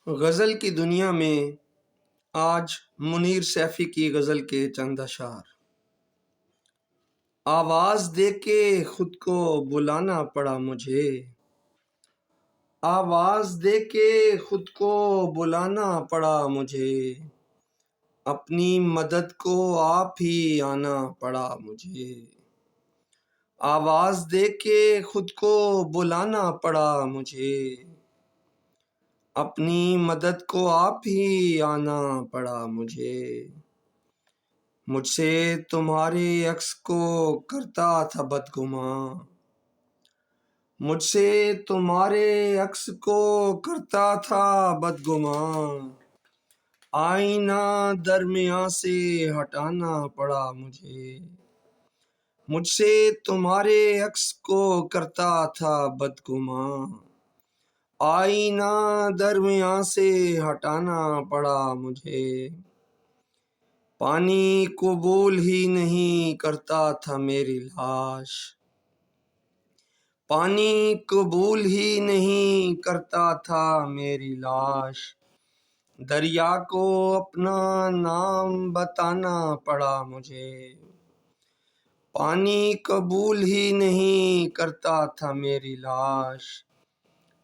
गज़ल की दुनिया में आज मुनीर सैफी की गज़ल के चंद अशार। आवाज़ देके खुद को बुलाना पड़ा मुझे, आवाज़ देके खुद को बुलाना पड़ा मुझे, अपनी मदद को आप ही आना पड़ा मुझे। आवाज़ देके खुद को बुलाना पड़ा मुझे, अपनी मदद को आप ही आना पड़ा मुझे। मुझसे तुम्हारे अक्स को करता था बदगुमां, मुझसे तुम्हारे अक्स को करता था बदगुमां, आईना दरमियां से हटाना पड़ा मुझे। मुझसे तुम्हारे अक्स को करता था बदगुमां, आईना दरमियां से हटाना पड़ा मुझे। पानी कबूल ही नहीं करता था मेरी लाश, पानी कबूल ही नहीं करता था मेरी लाश, दरिया को अपना नाम बताना पड़ा मुझे। पानी कबूल ही नहीं करता था मेरी लाश,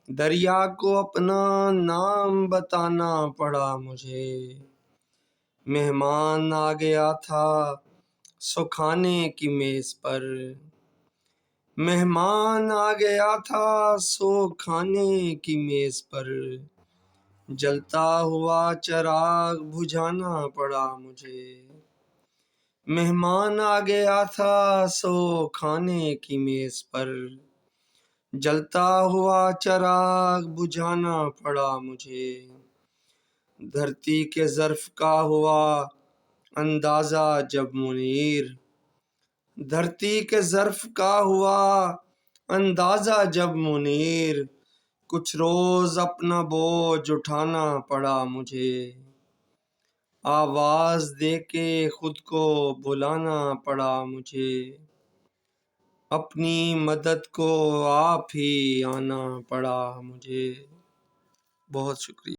दरिया को अपना नाम बताना पड़ा मुझे। मेहमान आ गया था सो खाने की मेज़ पर, मेहमान आ गया था सो खाने की मेज़ पर, जलता हुआ चिराग बुझाना पड़ा मुझे। मेहमान आ गया था सो खाने की मेज़ पर, जलता हुआ चिराग बुझाना पड़ा मुझे। धरती के ज़र्फ़ का हुआ अंदाज़ा जब मुनीर, धरती के ज़र्फ़ का हुआ अंदाज़ा जब मुनीर, कुछ रोज़ अपना बोझ उठाना पड़ा मुझे। आवाज़ देके खुद को बुलाना पड़ा मुझे, अपनी मदद को आप ही आना पड़ा मुझे। बहुत शुक्रिया।